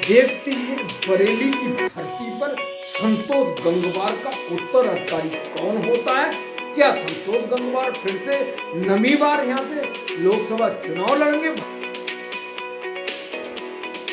देखते हैं बरेली की धरती पर संतोष गंगवार का उत्तराधिकारी कौन होता है। क्या संतोष गंगवार फिर से नवी बार यहाँ से लोकसभा चुनाव लड़ेंगे।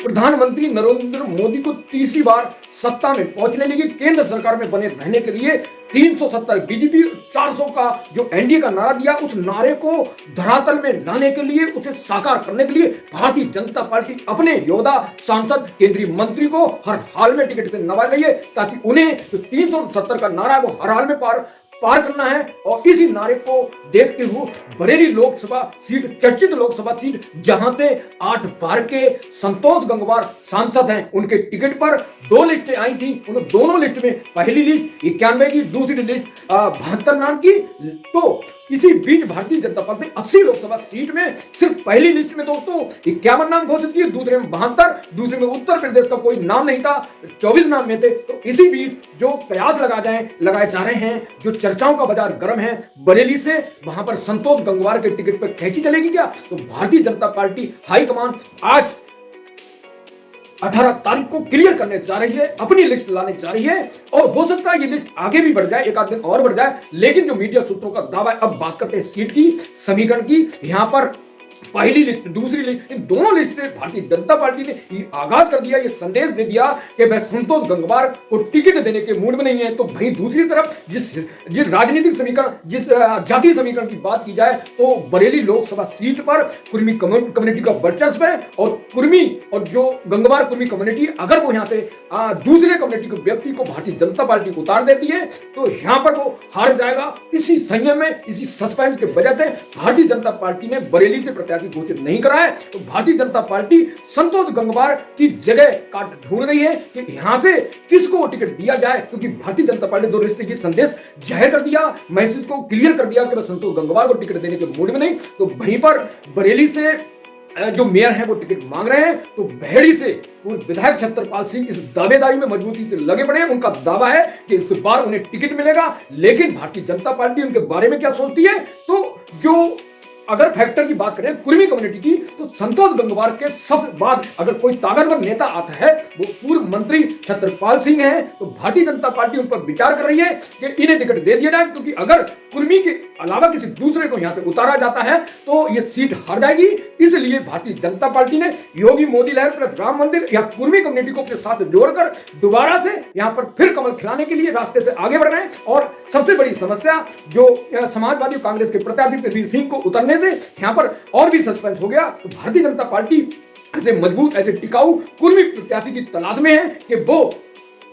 प्रधानमंत्री नरेंद्र मोदी को तीसरी बार सत्ता में पहुंचने लगी। केंद्र सरकार में बने रहने के लिए 370 बीजेपी 400 का जो एनडीए का नारा दिया, उस नारे को धरातल में लाने के लिए, उसे साकार करने के लिए भारतीय जनता पार्टी अपने योद्धा सांसद केंद्रीय मंत्री को हर हाल में टिकट से नवाज रही है, ताकि उन्हें जो 370 का नारा है वो हर हाल में पार करना है। और इसी नारे को देखते हुए बरेली लोकसभा सीट, चर्चित लोकसभा सीट, जहां से 8 बार के संतोष गंगवार सांसद हैं, उनके टिकट पर 2 लिस्टें आई थी। उन दोनों लिस्ट में पहली लिस्ट 91 की, दूसरी लिस्ट 72 नाम की। तो इसी बीच भारतीय जनता पार्टी 80 लोकसभा सीट में सिर्फ पहली लिस्ट में दोस्तों 51 नाम घोषित किए, दूसरे में 72, दूसरे में उत्तर प्रदेश का कोई नाम नहीं था, 24 नाम में थे। तो इसी बीच जो कयास लगाए जा रहे हैं, जो चर्चाओं का बाजार गर्म है, बरेली से वहां पर संतोष गंगवार के टिकट पर कैंची चलेगी क्या। तो भारतीय जनता पार्टी हाईकमान आज 18 तारीख को क्लियर करने जा रही है, अपनी लिस्ट लाने जा रही है। और हो सकता है ये लिस्ट आगे भी बढ़ जाए, एक आध दिन और बढ़ जाए, लेकिन जो मीडिया सूत्रों का दावा है, अब बात करते हैं सीट की, समीकरण की। यहां पर पहली लिस्ट, दूसरी लिस्ट, इन दोनों लिस्ट में भारतीय जनता पार्टी ने आगाज कर दिया, ये संदेश दे दिया कि वह संतोष गंगवार को टिकट देने के मूड में नहीं है। तो वहीं दूसरी तरफ जिस राजनीतिक समीकरण, जिस जातीय समीकरण की बात की जाए, तो बरेली लोकसभा सीट पर कुर्मी कम्युनिटी का वर्चस्व है। और कुर्मी और जो गंगवार कुर्मी कम्युनिटी, अगर वो यहाँ से दूसरे कम्युनिटी के व्यक्ति को भारतीय जनता पार्टी उतार देती है, तो यहाँ पर वो हार जाएगा। इसी संयम में, इसी सस्पेंस के वजह से भारतीय जनता पार्टी ने बरेली से प्रत्याशी घोषित नहीं करा है। तो भारतीय जनता पार्टी संतोष गंगवार की जगह काट ढूंढ रही है कि यहां से किसको टिकट दिया जाए, क्योंकि भारतीय जनता पार्टी 2 रिश्ते ये संदेश जाहिर कर दिया, मैसेज को क्लियर कर दिया कि वह संतोष गंगवार को टिकट देने के मूड में नहीं। तो वहीं पर बरेली से जो मेयर हैं वो टिकट मांग रहे हैं। तो बहेड़ी से विधायक छत्रपाल सिंह इस दावेदारी में मजबूती से लगे पड़े हैं। उनका दावा है कि इस बार उन्हें टिकट मिलेगा। लेकिन भारतीय जनता पार्टी उनके बारे में क्या सोचती है, तो जो अगर फैक्टर की बात करें कुर्मी कम्युनिटी की, तो संतोष गंगवार के सब बाद अगर कोई ताकतवर नेता आता है, वो पूर्व मंत्री छत्रपाल सिंह है। तो भारतीय जनता पार्टी उन पर विचार कर रही है कि इन्हें टिकट दे दिया जाए, क्योंकि अगर कुर्मी के अलावा किसी दूसरे को यहाँ पे उतारा जाता है तो ये सीट हार जाएगी। इसलिए भारतीय जनता पार्टी ने योगी मोदी लहर प्लस राम मंदिर या कुर्मी कम्युनिटी को अपने साथ जोड़कर दोबारा से यहाँ पर फिर कमल खिलाने के लिए रास्ते से आगे बढ़ रहे हैं। और सबसे बड़ी समस्या जो समाजवादी कांग्रेस के प्रत्याशी प्रवीर सिंह को उतरने से यहां पर और भी सस्पेंस हो गया। तो भारतीय जनता पार्टी ऐसे मजबूत, ऐसे टिकाऊ कुर्मी प्रत्याशी की तलाश में है कि वो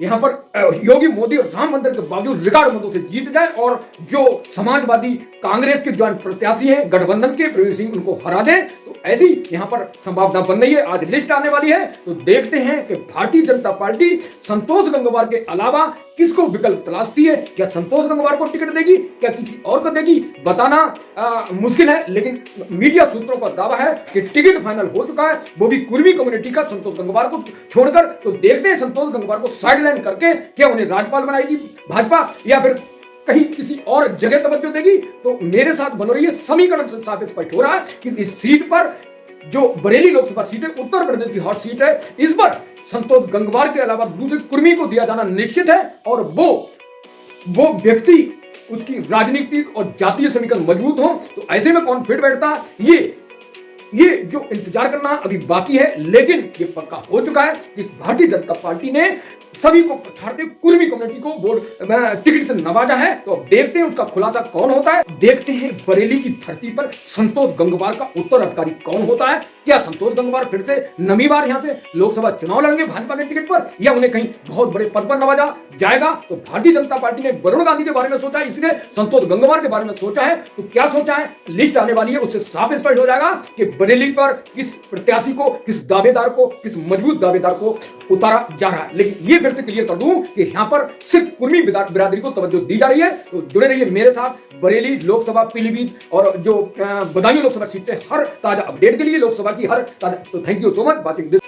यहां पर योगी मोदी और राम मंदिर के बावजूद रिकॉर्ड मतों से जीत जाए और जो समाजवादी कांग्रेस के जो प्रत्याशी हैं गठबंधन के, प्रवीर सिंह, उनको हरा दें। तो ऐसी यहां पर संभावना बन रही है। आज लिस्ट आने वाली है, तो देखते हैं कि भारतीय जनता पार्टी संतोष गंगवार के अलावा किसको विकल्प तलाशती है। क्या संतोष गंगवार को टिकट देगी, क्या किसी और को देगी, बताना मुश्किल है। लेकिन मीडिया सूत्रों का दावा है कि टिकट फाइनल हो चुका है, वो भी कुर्मी कम्युनिटी का, संतोष गंगवार को छोड़कर। तो देखते हैं संतोष गंगवार को साइडलाइन करके क्या उन्हें राज्यपाल बनाएगी भाजपा, या फिर कहीं किसी और जगह तवज्जो देगी। तो मेरे साथ बन रही है, समीकरण से साफ स्पष्ट हो रहा है कि इस सीट पर, जो बरेली लोकसभा सीट है, उत्तर प्रदेश की हॉट सीट है, इस पर संतोष गंगवार के अलावा दूसरे कुर्मी को दिया जाना निश्चित है। और वो व्यक्ति, उसकी राजनीतिक और जातीय समीकरण मजबूत हो। तो ऐसे में कौन फिट बैठता, ये जो इंतजार करना अभी बाकी है। लेकिन ये पक्का हो चुका है कि भारतीय जनता पार्टी ने सभी को पछाड़ते कुर्मी कम्युनिटी को वोट टिकट से नवाजा है। तो अब देखते हैं उसका खुलासा कौन होता है। देखते हैं बरेली की धरती पर संतोष गंगवार का उत्तराधिकारी कौन होता है। क्या संतोष गंगवार फिर से नवी बार यहाँ से लोकसभा चुनाव लड़ेंगे भाजपा के टिकट पर, या उन्हें कहीं बहुत बड़े पद पर नवाजा जाएगा। तो भारतीय जनता पार्टी ने वरुण गांधी के बारे में सोचा है, इसलिए संतोष गंगवार के बारे में सोचा है। तो क्या सोचा है, लिस्ट आने वाली है, उससे साफ स्पष्ट हो जाएगा कि बरेली पर किस प्रत्याशी को, किस दावेदार को, किस मजबूत दावेदार को उतारा जा रहा है। लेकिन ये फिर से क्लियर कर दूं कि यहाँ पर सिर्फ कुर्मी बिरादरी को तवज्जो दी जा रही है। तो जुड़े रहिए मेरे साथ बरेली लोकसभा, पीलीभीत और जो बदायूं लोकसभा सीट से हर ताजा अपडेट के लिए, लोकसभा की हर ताजा। तो thank you so much watching this.